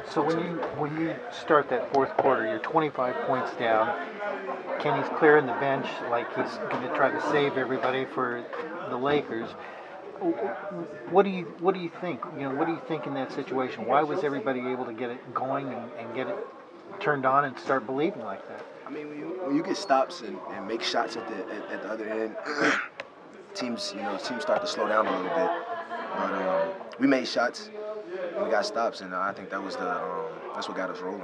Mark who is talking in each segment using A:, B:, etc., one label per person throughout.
A: So when you start that fourth quarter, you're 25 points down. Kenny's clearing the bench like he's going to try to save everybody for the Lakers. What do you think? What do you think in that situation? Why was everybody able to get it going and get it turned on and start believing like that?
B: I mean, when you get stops and make shots at the other end, teams start to slow down a little bit. But we made shots, and we got stops, and I think that's what got us rolling.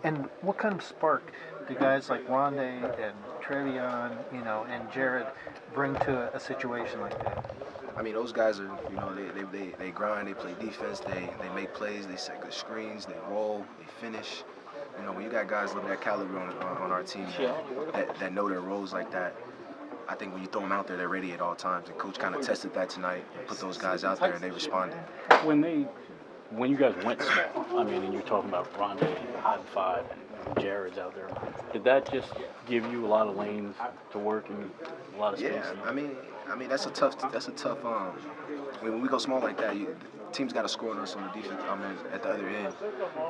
A: And what kind of spark do guys like Rondé and Trevion, and Jared bring to a situation like that?
B: I mean, those guys are, they grind, they play defense, they make plays, they set good screens, they roll, they finish. When you got guys of that caliber on our team that know their roles like that, I think when you throw them out there, they're ready at all times. And Coach kind of tested that tonight and put those guys out there, and they responded.
C: When you guys went small, and you're talking about Rondé at 5 and Jared's out there, did that just give you a lot of lanes to work and a lot of space?
B: Yeah, I mean that's a tough. When we go small like that, teams got to score on us on the defense. At the other end,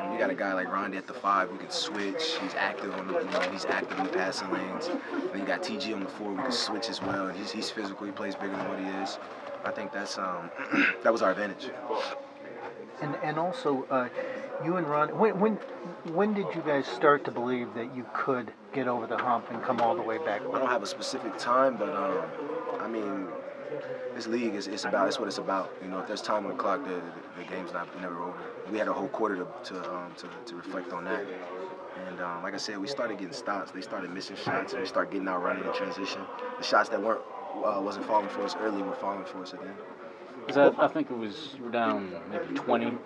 B: and we got a guy like Rondé at the 5. We can switch. He's active he's active in the passing lanes. And then you got TG on the 4. We can switch as well. And he's physical. He plays bigger than what he is. I think that's that was our advantage.
A: And also, you and Ron, when did you guys start to believe that you could get over the hump and come all the way back?
B: I don't have a specific time, but this league is what it's about. If there's time on the clock, the game's never over. We had a whole quarter to reflect on that. And like I said, we started getting stops. They started missing shots, and we started getting out running in transition. The shots that wasn't falling for us early were falling for us at the end.
C: I think you were down maybe 20,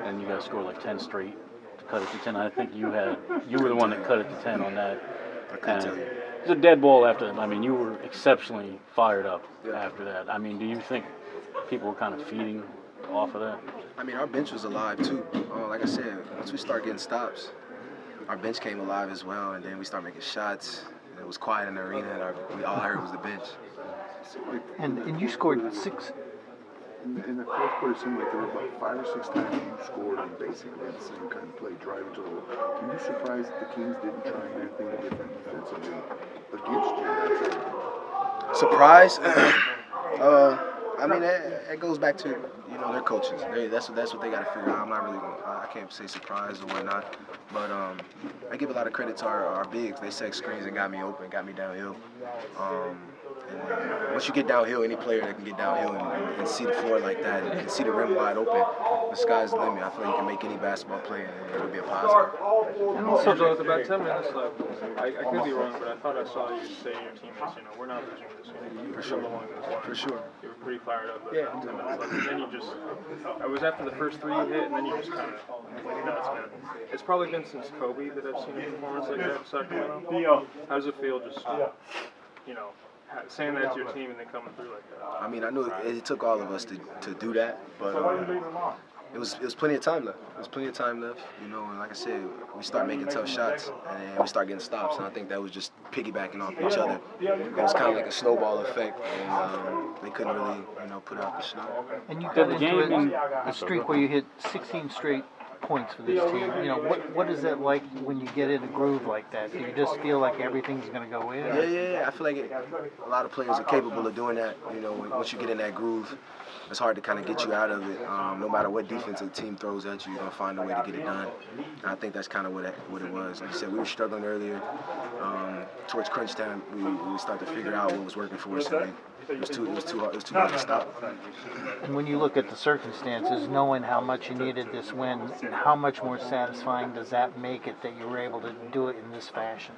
C: and you guys scored like 10 straight to cut it to 10. I think you were the one that cut it to 10 on that.
B: I couldn't tell you.
C: It was a dead ball after that. You were exceptionally fired up after that. Do you think people were kind of feeding off of that?
B: Our bench was alive too. Like I said, once we started getting stops, our bench came alive as well, and then we started making shots. And it was quiet in the arena, and all I heard was the bench.
A: And you scored 6.
D: In the fourth quarter, it seemed like there were about 5 or 6 times you scored on basically the same kind of play, driving to the hole. Were you surprised that the Kings didn't try anything different defensively against you that time?
B: Surprised? It goes back to their coaches. That's what they got to figure out. I can't say surprised or whatnot, but I give a lot of credit to our bigs. They set screens and got me open, got me downhill. And once you get downhill, any player that can get downhill and see the floor like that and see the rim wide open, the sky's the limit. I feel like you can make any basketball play and it'll be a positive.
E: So with about 10 minutes left, I could be wrong, but I thought I saw you say to your teammates, we're not losing this game.
B: For sure. For sure.
E: You were pretty fired up. Yeah. 10 minutes left. And then I was after the first 3 you hit, and then you just kind of went nuts, man. It's probably been since Kobe that I've seen a performance like that in Sacramento. How does it feel just, saying that to your team and then coming through like that?
B: I knew it took all of us to do that, but it was plenty of time left. And like I said, we started making tough shots, and then we started getting stops, and I think that was just piggybacking off each other. It was kind of like a snowball effect, and they couldn't really, put out the shot.
A: And you got into a streak where you hit 16 straight points for this team. What is that like when you get in a groove like that? Do you just feel like everything's going to go in?
B: Yeah. I feel like a lot of players are capable of doing that. Once you get in that groove, it's hard to kind of get you out of it. No matter what defensive team throws at you, you're going to find a way to get it done. And I think that's kind of what it was. Like I said, we were struggling earlier. Towards crunch time, we started to figure out what was working for us. And it was too hard to stop.
A: And when you look at the circumstances, knowing how much you needed this win, how much more satisfying does that make it that you were able to do it in this fashion?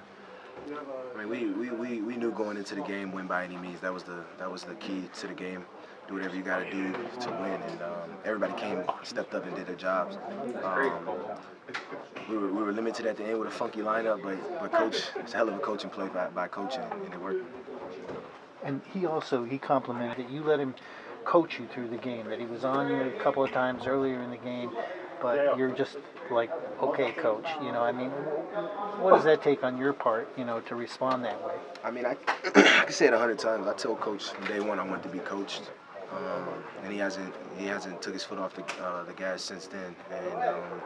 B: We knew going into the game, win by any means. That was the key to the game. Do whatever you got to do to win, and everybody stepped up and did their jobs. We were limited at the end with a funky lineup, but coach, it's a hell of a coaching play by coaching, and it worked.
A: And he complimented that you let him coach you through the game, that he was on you a couple of times earlier in the game, but you're just like, okay, coach, what does that take on your part, to respond that way?
B: I can say it 100 times. I told coach from day one I wanted to be coached. and he hasn't took his foot off the gas since then. And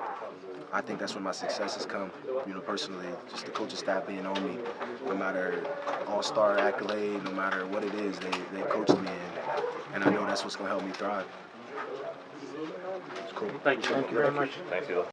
B: I think that's where my success has come. You know, personally, just the coaching staff being on me, no matter all-star accolade, no matter what it is, they coached me, and I know that's what's gonna help me thrive. It's cool.
C: Thank you.
A: Thank you very much.
F: Thanks, Eli.